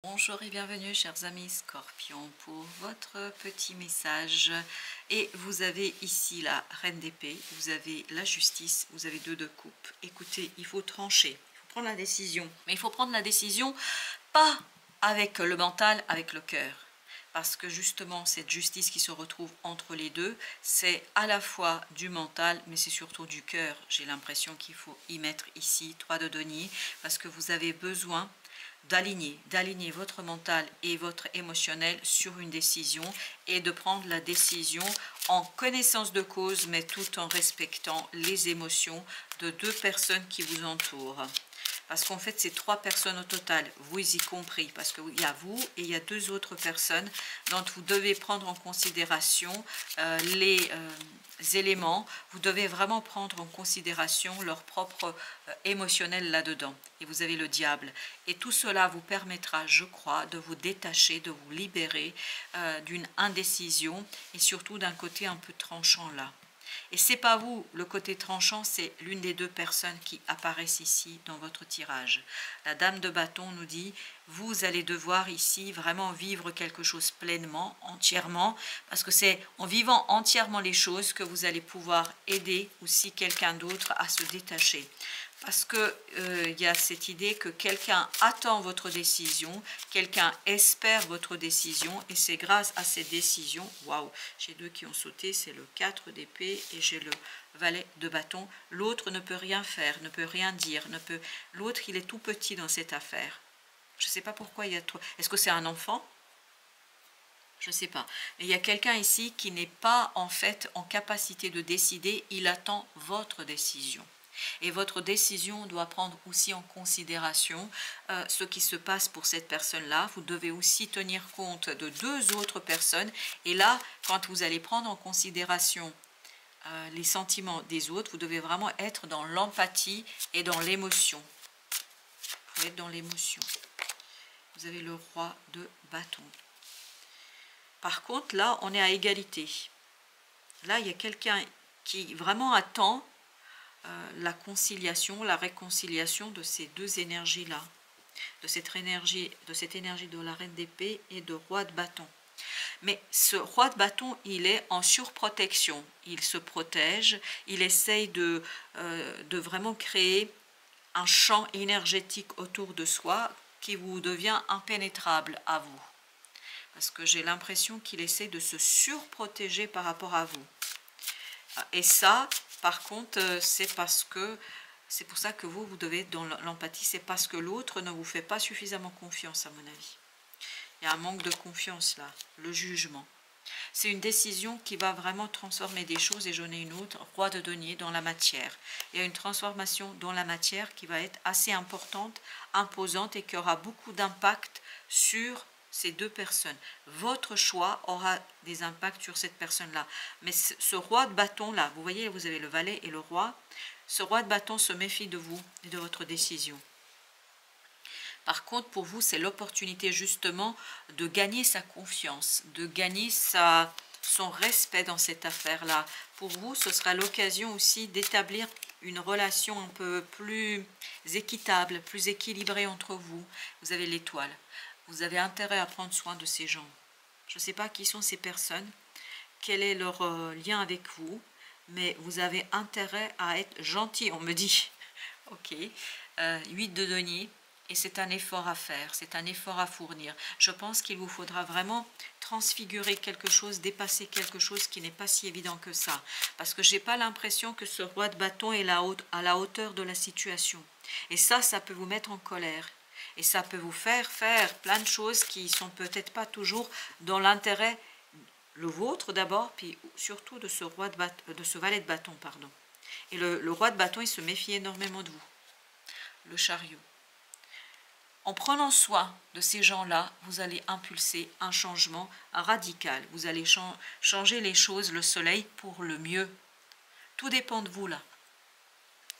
Bonjour et bienvenue chers amis Scorpions pour votre petit message. Et vous avez ici la reine d'épée, vous avez la justice, vous avez deux de coupe. Écoutez, il faut trancher, il faut prendre la décision. Mais il faut prendre la décision pas avec le mental, avec le cœur. Parce que justement, cette justice qui se retrouve entre les deux, c'est à la fois du mental, mais c'est surtout du cœur. J'ai l'impression qu'il faut y mettre ici 3 de denier, parce que vous avez besoin d'aligner votre mental et votre émotionnel sur une décision et de prendre la décision en connaissance de cause, mais tout en respectant les émotions de deux personnes qui vous entourent. Parce qu'en fait, c'est 3 personnes au total, vous y compris, parce qu'il y a vous et il y a 2 autres personnes dont vous devez prendre en considération les éléments. Vous devez vraiment prendre en considération leur propre émotionnel là-dedans. Et vous avez le diable. Et tout cela vous permettra, je crois, de vous détacher, de vous libérer d'une indécision et surtout d'un côté un peu tranchant là. Et c'est pas vous, le côté tranchant, c'est l'une des 2 personnes qui apparaissent ici dans votre tirage. La dame de bâton nous dit, vous allez devoir ici vraiment vivre quelque chose pleinement, entièrement, parce que c'est en vivant entièrement les choses que vous allez pouvoir aider aussi quelqu'un d'autre à se détacher. Parce que y a cette idée que quelqu'un attend votre décision, quelqu'un espère votre décision, et c'est grâce à ces décisions, waouh, j'ai 2 qui ont sauté, c'est le 4 d'épée et j'ai le valet de bâton. L'autre ne peut rien faire, ne peut rien dire, l'autre il est tout petit dans cette affaire. Je ne sais pas pourquoi il y a trop. Est-ce que c'est un enfant? Je ne sais pas. Mais il y a quelqu'un ici qui n'est pas en fait en capacité de décider, il attend votre décision. Et votre décision doit prendre aussi en considération ce qui se passe pour cette personne-là. Vous devez aussi tenir compte de 2 autres personnes. Et là, quand vous allez prendre en considération les sentiments des autres, vous devez vraiment être dans l'empathie et dans l'émotion. Vous êtes dans l'émotion. Vous avez le roi de bâton. Par contre, là, on est à égalité. Là, il y a quelqu'un qui vraiment attend la conciliation, la réconciliation de ces 2 énergies-là, de cette énergie de la reine d'épée et de roi de bâton. Mais ce roi de bâton, il est en surprotection, il se protège, il essaye de vraiment créer un champ énergétique autour de soi qui vous devient impénétrable à vous. Parce que j'ai l'impression qu'il essaie de se surprotéger par rapport à vous. Et ça, par contre, c'est pour ça que vous devez être dans l'empathie, c'est parce que l'autre ne vous fait pas suffisamment confiance, à mon avis. Il y a un manque de confiance là, le jugement. C'est une décision qui va vraiment transformer des choses, et j'en ai une autre, roi de denier, dans la matière. Il y a une transformation dans la matière qui va être assez importante, imposante, et qui aura beaucoup d'impact sur ces 2 personnes. Votre choix aura des impacts sur cette personne-là. Mais ce roi de bâton-là, vous voyez, vous avez le valet et le roi, ce roi de bâton se méfie de vous et de votre décision. Par contre, pour vous, c'est l'opportunité justement de gagner sa confiance, de gagner son respect dans cette affaire-là. Pour vous, ce sera l'occasion aussi d'établir une relation un peu plus équitable, plus équilibrée entre vous. Vous avez l'étoile. Vous avez intérêt à prendre soin de ces gens. Je ne sais pas qui sont ces personnes, quel est leur lien avec vous, mais vous avez intérêt à être gentil, on me dit. Ok, 8 de denier, et c'est un effort à faire, c'est un effort à fournir. Je pense qu'il vous faudra vraiment transfigurer quelque chose, dépasser quelque chose qui n'est pas si évident que ça. Parce que je n'ai pas l'impression que ce roi de bâton est à la hauteur de la situation. Et ça peut vous mettre en colère. Et ça peut vous faire plein de choses qui ne sont peut-être pas toujours dans l'intérêt, le vôtre d'abord, puis surtout de ce valet de bâton, pardon. Et le roi de bâton, il se méfie énormément de vous. Le chariot. En prenant soin de ces gens-là, vous allez impulser un changement radical. Vous allez changer les choses, le soleil, pour le mieux. Tout dépend de vous, là.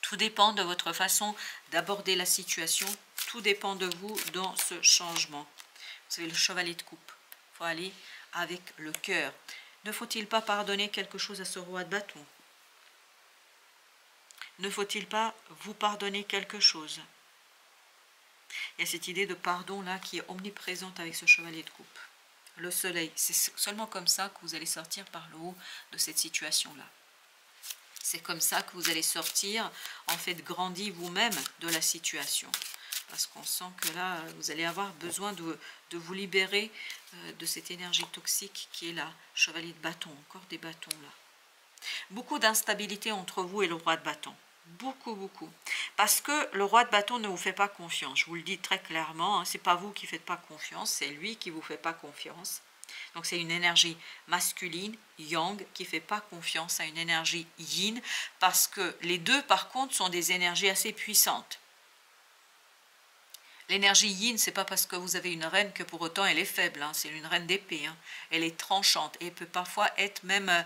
Tout dépend de votre façon d'aborder la situation. Tout dépend de vous dans ce changement. Vous avez le chevalier de coupe. Il faut aller avec le cœur. Ne faut-il pas pardonner quelque chose à ce roi de bâton? Ne faut-il pas vous pardonner quelque chose? Il y a cette idée de pardon là qui est omniprésente avec ce chevalier de coupe. Le soleil, c'est seulement comme ça que vous allez sortir par le haut de cette situation-là. C'est comme ça que vous allez sortir, en fait, grandi vous-même de la situation. Parce qu'on sent que là, vous allez avoir besoin de vous libérer de cette énergie toxique qui est là. Chevalier de bâton, encore des bâtons là. Beaucoup d'instabilité entre vous et le roi de bâton. Beaucoup, beaucoup. Parce que le roi de bâton ne vous fait pas confiance. Je vous le dis très clairement, hein, ce n'est pas vous qui ne faites pas confiance, c'est lui qui ne vous fait pas confiance. Donc c'est une énergie masculine, yang, qui ne fait pas confiance à une énergie yin, parce que les deux, par contre, sont des énergies assez puissantes. L'énergie yin, c'est pas parce que vous avez une reine que pour autant elle est faible, hein, c'est une reine d'épée. Hein. Elle est tranchante et peut parfois être même,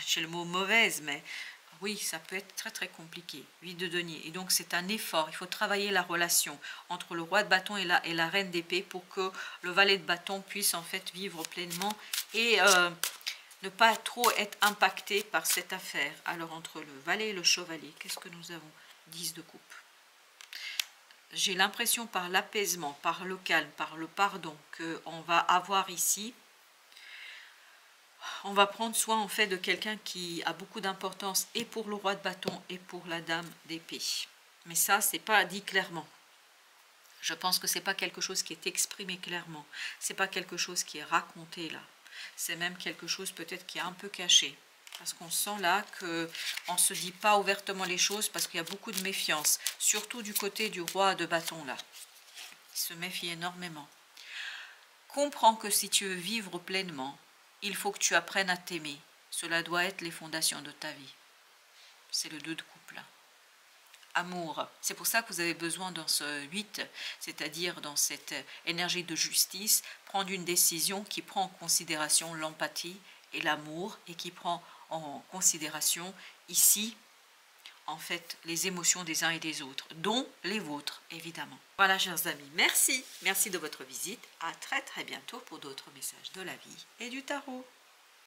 j'ai le mot mauvaise, mais oui, ça peut être très très compliqué, 8 de denier. Et donc c'est un effort, il faut travailler la relation entre le roi de bâton et la reine d'épée pour que le valet de bâton puisse en fait vivre pleinement et ne pas trop être impacté par cette affaire. Alors entre le valet et le chevalier, qu'est-ce que nous avons? 10 de coupe. J'ai l'impression par l'apaisement, par le calme, par le pardon qu'on va avoir ici, on va prendre soin en fait de quelqu'un qui a beaucoup d'importance et pour le roi de bâton et pour la dame d'épée. Mais ça, c'est pas dit clairement. Je pense que c'est pas quelque chose qui est exprimé clairement. C'est pas quelque chose qui est raconté là. C'est même quelque chose peut-être qui est un peu caché. Parce qu'on sent là qu'on ne se dit pas ouvertement les choses parce qu'il y a beaucoup de méfiance. Surtout du côté du roi de bâton là. Il se méfie énormément. Comprends que si tu veux vivre pleinement, il faut que tu apprennes à t'aimer. Cela doit être les fondations de ta vie. C'est le 2 de coupe là. Amour. C'est pour ça que vous avez besoin dans ce 8, c'est-à-dire dans cette énergie de justice, prendre une décision qui prend en considération l'empathie et l'amour et qui prend en considération ici, en fait, les émotions des uns et des autres, dont les vôtres, évidemment. Voilà, chers amis, merci. Merci de votre visite. À très très bientôt pour d'autres messages de la vie et du tarot.